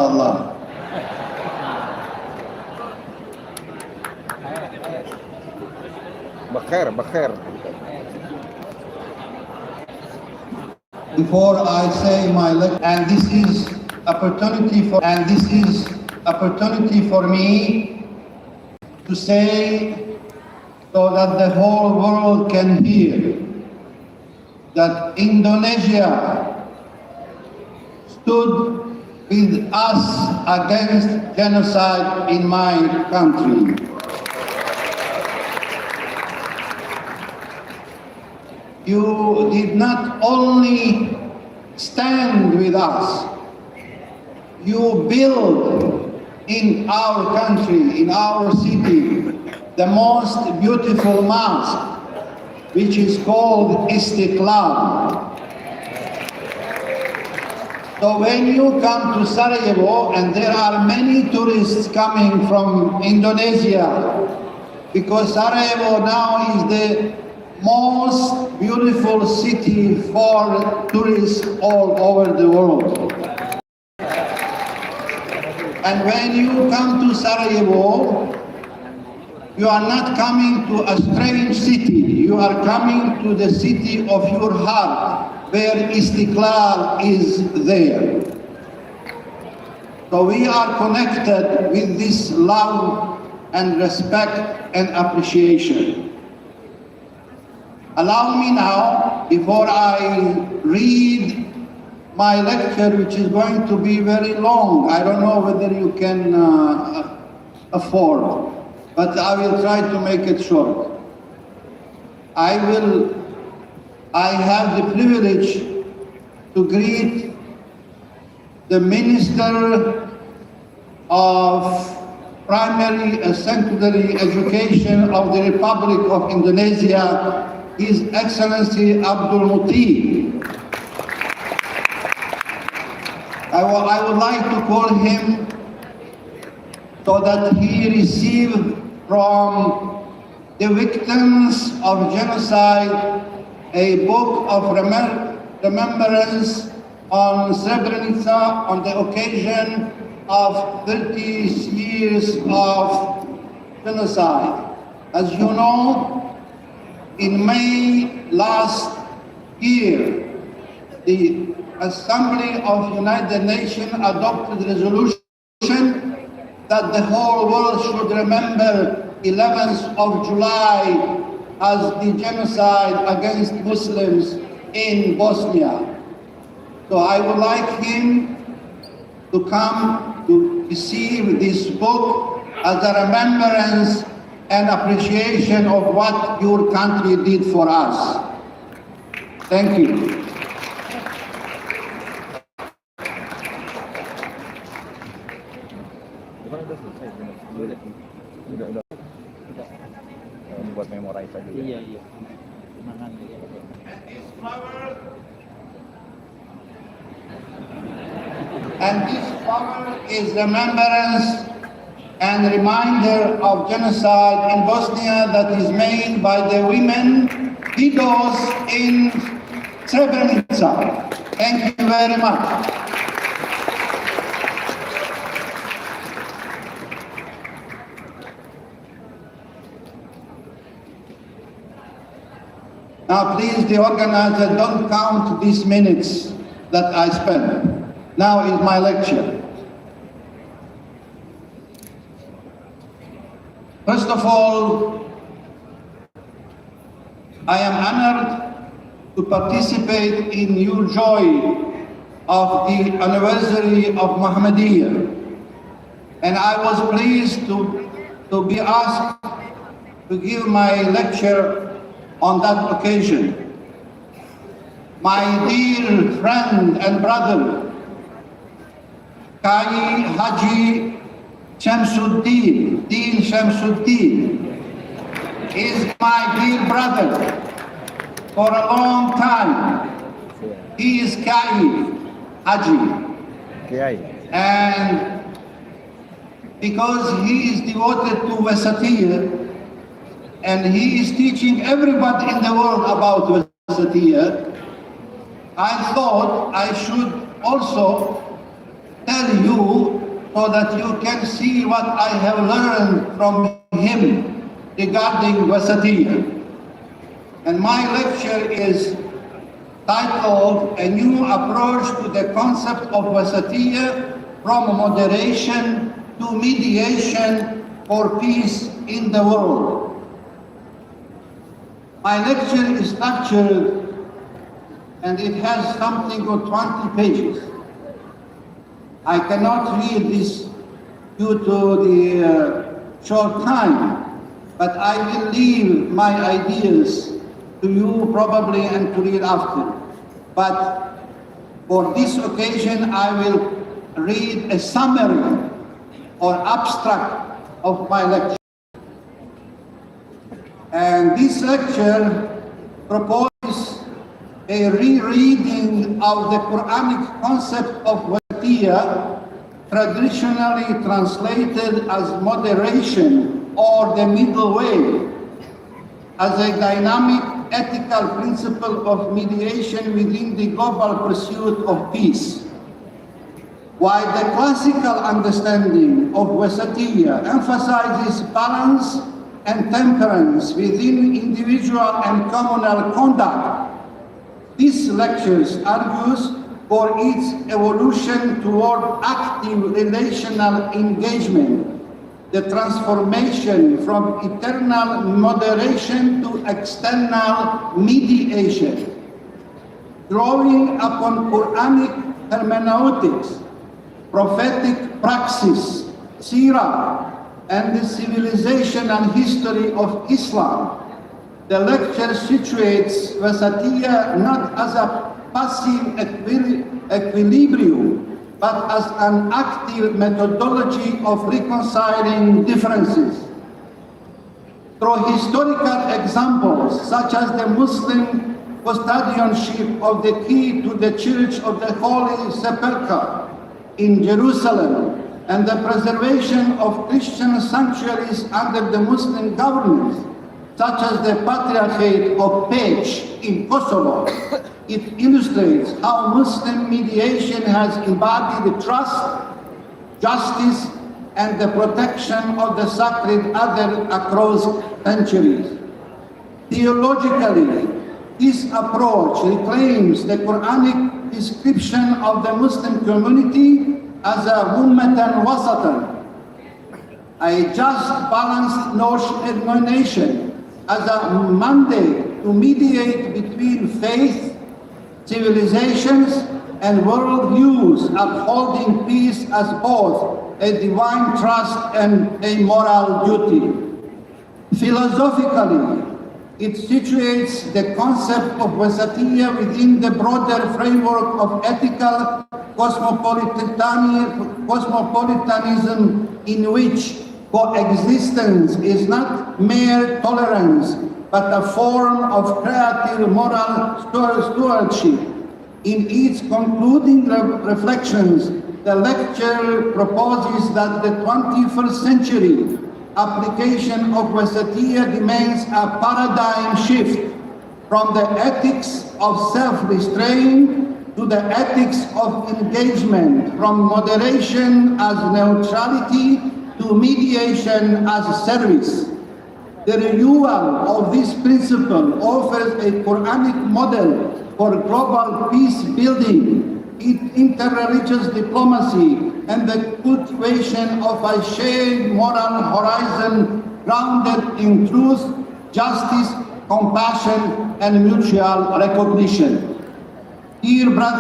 inshallah. Bakhair. Before I say my lecture, and this is opportunity for me to say, so that the whole world can hear, that Indonesia stood with us against genocide in my country. You did not only stand with us, you built in our country, in our city, the most beautiful mosque, which is called Istiqlal. So when you come to Sarajevo, and there are many tourists coming from Indonesia, because Sarajevo now is the most beautiful city for tourists all over the world. And when you come to Sarajevo, you are not coming to a strange city, you are coming to the city of your heart, where Istiqlal is there. So we are connected with this love and respect and appreciation. Allow me now, before I read my lecture, which is going to be very long, I don't know whether you can afford, but I will try to make it short. I have the privilege to greet the Minister of Primary and Secondary Education of the Republic of Indonesia, His Excellency Abdul Muti. I would like to call him so that he received from the victims of genocide a book of remembrance on Srebrenica on the occasion of 30 years of genocide. As you know, in May last year, the Assembly of United Nations adopted a resolution that the whole world should remember 11th of July as the genocide against Muslims in Bosnia. So I would like him to come to receive this book as a remembrance and appreciation of what your country did for us. Thank you. Buat memorize aja. Iya. And this flower is remembrance and reminder of genocide in Bosnia that is made by the women widows in Srebrenica. Thank you very much. Now please, the organizer, don't count these minutes that I spent. Now is my lecture. First of all, I am honored to participate in your joy of the anniversary of Muhammadiyah. And I was pleased to be asked to give my lecture on that occasion. My dear friend and brother, Kai Haji Shamsuddin, Din Shamsuddin, is my dear brother for a long time. He is Kai Haji. And because he is devoted to Wasatiyah, and he is teaching everybody in the world about Wasatiyah, I thought I should also tell you so that you can see what I have learned from him regarding wasatiyah. And my lecture is titled A New Approach to the Concept of Wasatiyah from Moderation to Mediation for Peace in the World. My lecture is structured and it has something of 20 pages. I cannot read this due to the short time, but I will leave my ideas to you probably and to read after. But for this occasion, I will read a summary or abstract of my lecture. And this lecture proposes a rereading of the Quranic concept of wasatiyah, traditionally translated as moderation or the middle way, as a dynamic ethical principle of mediation within the global pursuit of peace. While the classical understanding of wasatiyah emphasizes balance and temperance within individual and communal conduct, this lecture argues for its evolution toward active relational engagement, the transformation from eternal moderation to external mediation, drawing upon Quranic hermeneutics, prophetic praxis, seerah, and the civilization and history of Islam. The lecture situates wasatiyah not as a passive equilibrium, but as an active methodology of reconciling differences. Through historical examples, such as the Muslim custodianship of the key to the Church of the Holy Sepulchre in Jerusalem, and the preservation of Christian sanctuaries under the Muslim governance, such as the Patriarchate of Peć in Kosovo, it illustrates how Muslim mediation has embodied trust, justice, and the protection of the sacred other across centuries. Theologically, this approach reclaims the Quranic description of the Muslim community as a ummatan wasatan, a just balanced nation, as a mandate to mediate between faith, civilizations, and worldviews, upholding peace as both a divine trust and a moral duty. Philosophically, it situates the concept of wasatiyah within the broader framework of ethical cosmopolitanism, in which coexistence is not mere tolerance, but a form of creative moral stewardship. In its concluding reflections, the lecture proposes that the 21st century application of wasatiyah demands a paradigm shift from the ethics of self-restraint to the ethics of engagement, from moderation as neutrality to mediation as service. The renewal of this principle offers a Quranic model for global peace building, interreligious diplomacy, and the cultivation of a shared moral horizon grounded in truth, justice, compassion, and mutual recognition. Dear brothers